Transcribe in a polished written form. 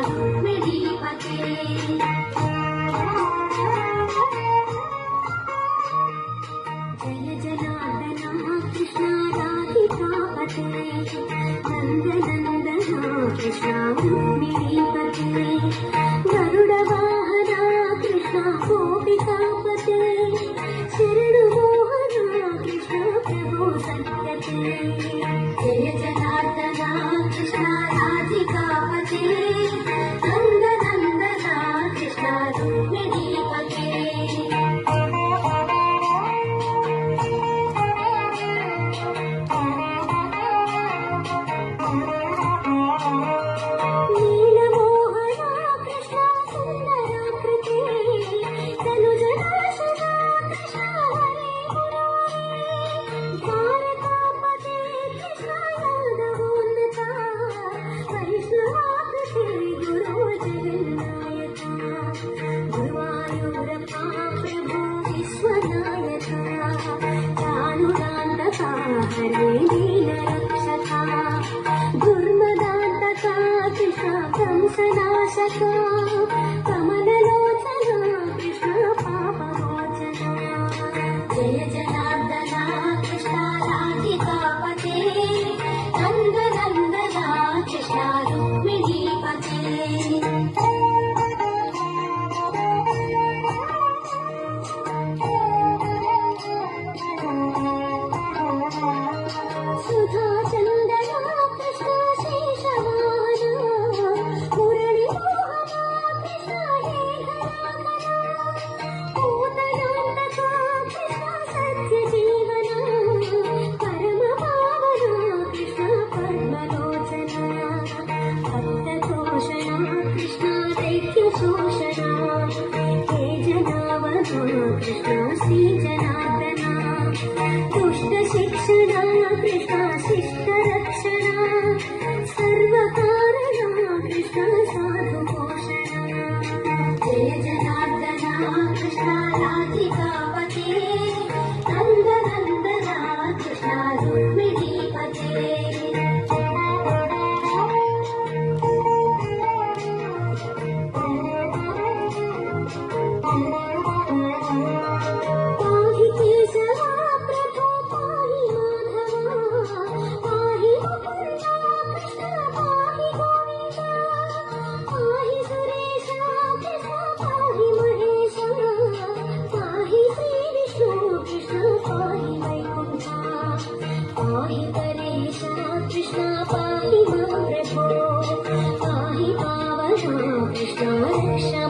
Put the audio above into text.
रुक्मिणीपते जय जनार्दना कृष्ण राधिकापते नन्दनन्दना कृष्ण रुक्मिणीपते गरुडवाहना कृष्ण गोपिकापते शरणुमोहना कृष्ण प्रभो सत्यते जय जनार्दना कृष्ण राधिकापते नन्दनन्दना कृष्ण रुक्मिणीपते हरे दीनरक्षका दुर्मदान्तका कृष्ण कंसनाशका कमललोचना कृष्ण पापमोचना जय जनार्दना कृष्ण राधिकापते नन्दनन्दना कृष्ण रुक्मिणीपते सुधा चंदना कृष्ण शेषवाहना मुरली मोहना कृष्ण हे घनाघना पूतनान्तका कृष्ण सत्य जीवना परम पावना कृष्ण पद्मलोचना भक्ततोषणा कृष्ण दैत्य शोषणा हे जनावना कृष्ण श्री जनार्दना दुष्ट शिक्षणा कृष्ण शिष्ट रक्षणा सर्वकारणा कृष्ण साधु पोषणा जय जनार्दना कृष्ण राधिकापते नन्दनन्दना कृष्ण रुक्मिणीपते पाहि केशवा प्रभो पाहि माधवा पाहि मुकुन्दा कृष्ण पाहि गोविन्दा पाहि सुरेशा कृष्ण पाहि महेशा पाहि श्रीविष्णु कृष्ण पाहि वैकुण्ठा पाहि परेशा कृष्ण पाहि मां प्रभो पाहि पावना कृष्ण रक्षा